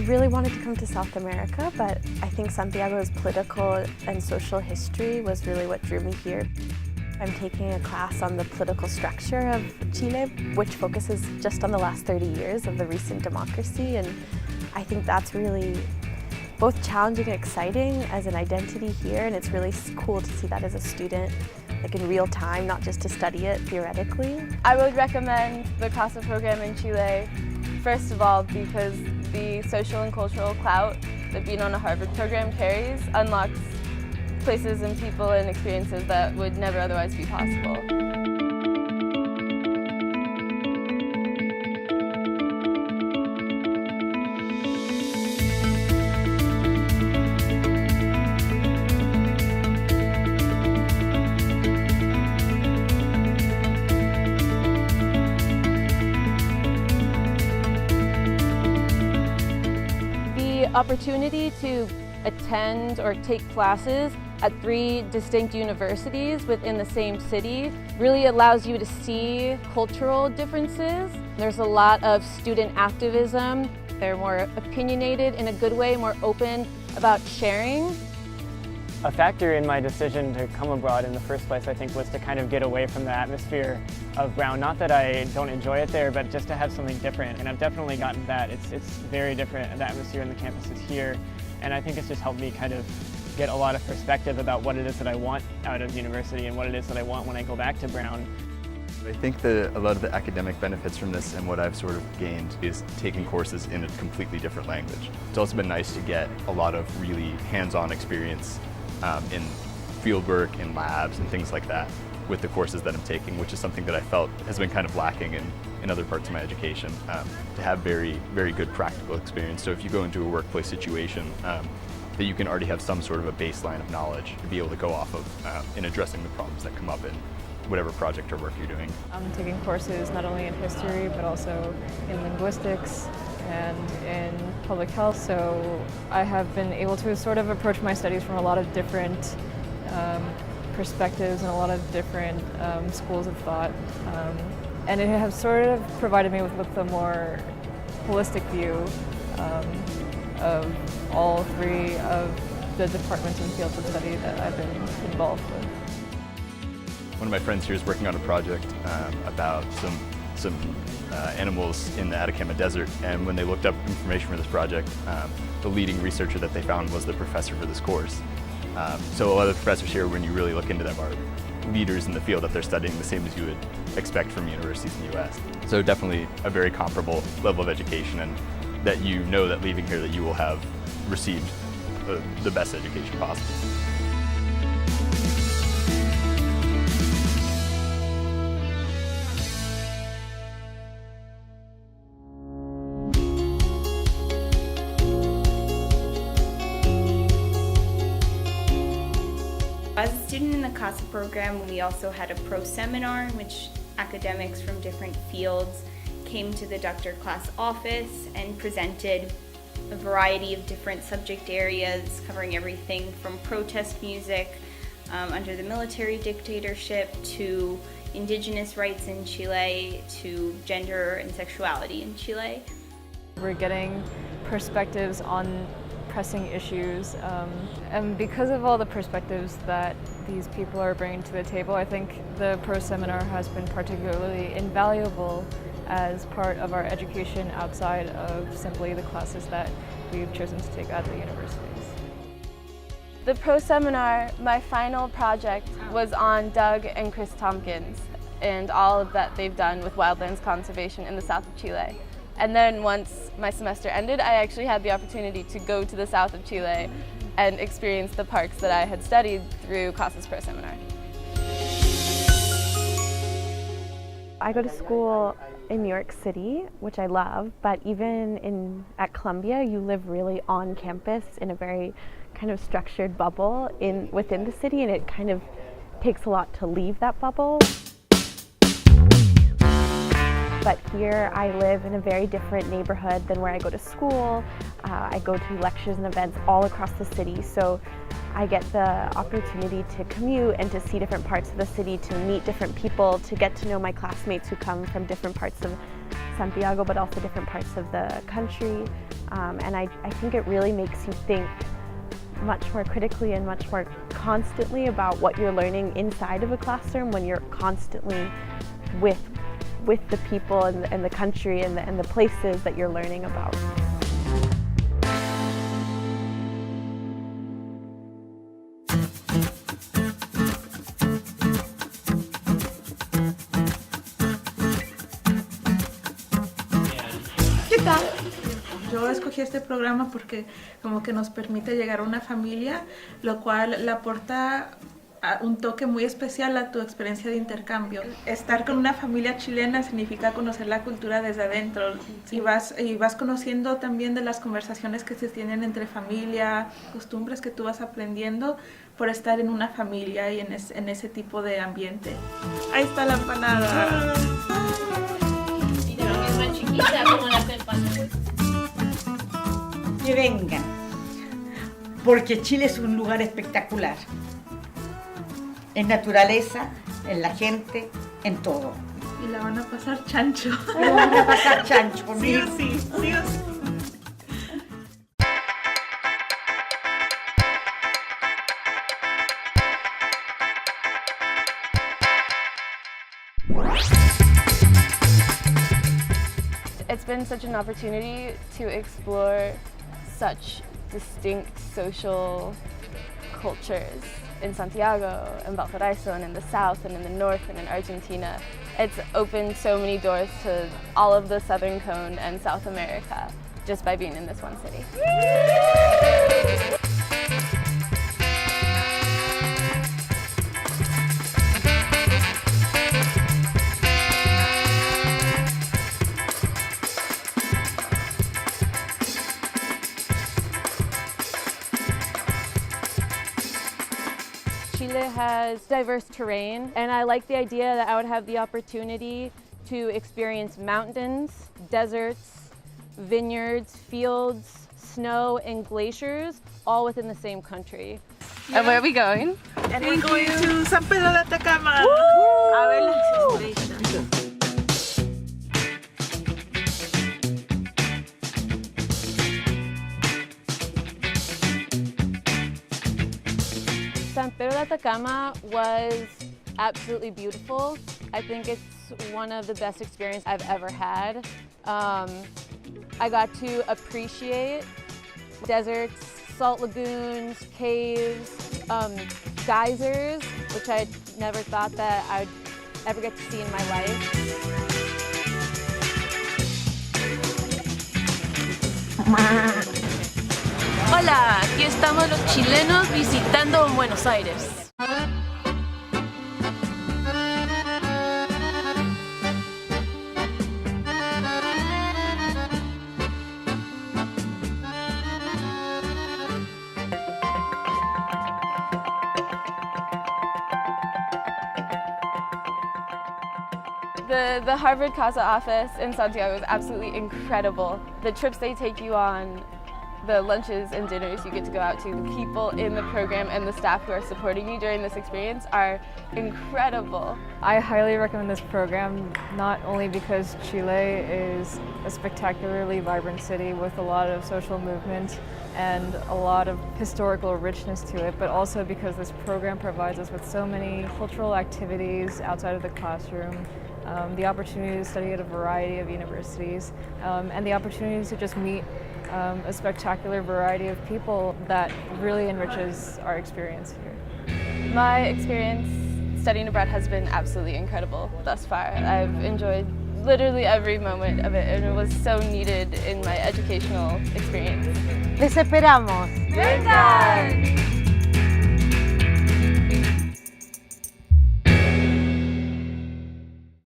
really wanted to come to South America, but I think Santiago's political and social history was really what drew me here. I'm taking a class on the political structure of Chile, which focuses just on the last 30 years of the recent democracy, and I think that's really both challenging and exciting as an identity here, and it's really cool to see that as a student, like in real time, not just to study it theoretically. I would recommend the CASA program in Chile, first of all, because the social and cultural clout that being on a Harvard program carries unlocks places and people and experiences that would never otherwise be possible. The opportunity to attend or take classes at 3 distinct universities within the same city really allows you to see cultural differences. There's a lot of student activism. They're more opinionated in a good way, more open about sharing. A factor in my decision to come abroad in the first place, I think, was to kind of get away from the atmosphere of Brown. Not that I don't enjoy it there, but just to have something different. And I've definitely gotten that. It's very different, the atmosphere in the campuses here. And I think it's just helped me kind of get a lot of perspective about what it is that I want out of university and what it is that I want when I go back to Brown. I think that a lot of the academic benefits from this and what I've sort of gained is taking courses in a completely different language. It's also been nice to get a lot of really hands-on experience in fieldwork, in labs, and things like that with the courses that I'm taking, which is something that I felt has been kind of lacking in other parts of my education, to have very, very good practical experience. So if you go into a workplace situation, that you can already have some sort of a baseline of knowledge to be able to go off of in addressing the problems that come up in whatever project or work you're doing. I'm taking courses not only in history but also in linguistics and in public health, so I have been able to sort of approach my studies from a lot of different perspectives and a lot of different schools of thought, and it has sort of provided me with a more holistic view of all 3 of the departments and fields of study that I've been involved with. One of my friends here is working on a project about some animals in the Atacama Desert, and when they looked up information for this project, the leading researcher that they found was the professor for this course. So a lot of the professors here, when you really look into them, are leaders in the field that they're studying, the same as you would expect from universities in the US. So definitely a very comparable level of education, and that you know that leaving here that you will have received the best education possible. As a student in the CASA program, we also had a pro seminar in which academics from different fields came to the Dr. Class office and presented a variety of different subject areas covering everything from protest music under the military dictatorship to indigenous rights in Chile to gender and sexuality in Chile. We're getting perspectives on pressing issues, and because of all the perspectives that these people are bringing to the table, I think the pro seminar has been particularly invaluable as part of our education outside of simply the classes that we've chosen to take at the universities. The pro seminar, my final project was on Doug and Chris Tompkins and all of that they've done with wildlands conservation in the south of Chile. And then once my semester ended, I actually had the opportunity to go to the south of Chile and experience the parks that I had studied through CASA's pro seminar. I go to school in New York City, which I love, but even at Columbia, you live really on campus in a very kind of structured bubble within the city, and it kind of takes a lot to leave that bubble. But here I live in a very different neighborhood than where I go to school. I go to lectures and events all across the city, so I get the opportunity to commute and to see different parts of the city, to meet different people, to get to know my classmates who come from different parts of Santiago, but also different parts of the country. And I think it really makes you think much more critically and much more constantly about what you're learning inside of a classroom when you're constantly with the people and the country and the places that you're learning about. ¿Qué tal? Yo escogí este programa porque como que nos permite llegar a una familia, lo cual le aporta un toque muy especial a tu experiencia de intercambio. Estar con una familia chilena significa conocer la cultura desde adentro y vas conociendo también de las conversaciones que se tienen entre familia, costumbres que tú vas aprendiendo por estar en una familia y en ese tipo de ambiente. Ahí está la empanada. Que vengan, porque Chile es un lugar espectacular, en naturaleza, en la gente, en todo. Y la van a pasar chancho. Y la van a pasar chancho conmigo. Sí o sí. It's been such an opportunity to explore such distinct social cultures in Santiago and Valparaiso and in the south and in the north and in Argentina. It's opened so many doors to all of the Southern Cone and South America just by being in this one city. Chile has diverse terrain, and I like the idea that I would have the opportunity to experience mountains, deserts, vineyards, fields, snow, and glaciers, all within the same country. Yeah. And where are we going? And we're going to San Pedro de Atacama. A ver las estrellas. San Pedro de Atacama was absolutely beautiful. I think it's one of the best experiences I've ever had. I got to appreciate deserts, salt lagoons, caves, geysers, which I never thought that I'd ever get to see in my life. Hola, aquí estamos los chilenos visitando Buenos Aires. The Harvard CASA office in Santiago is absolutely incredible. The trips they take you on, the lunches and dinners you get to go out to, the people in the program and the staff who are supporting you during this experience are incredible. I highly recommend this program, not only because Chile is a spectacularly vibrant city with a lot of social movement and a lot of historical richness to it, but also because this program provides us with so many cultural activities outside of the classroom, the opportunity to study at a variety of universities, and the opportunity to just meet a spectacular variety of people that really enriches our experience here. My experience studying abroad has been absolutely incredible thus far. I've enjoyed literally every moment of it, and it was so needed in my educational experience. ¡Les esperamos! ¡Vengan!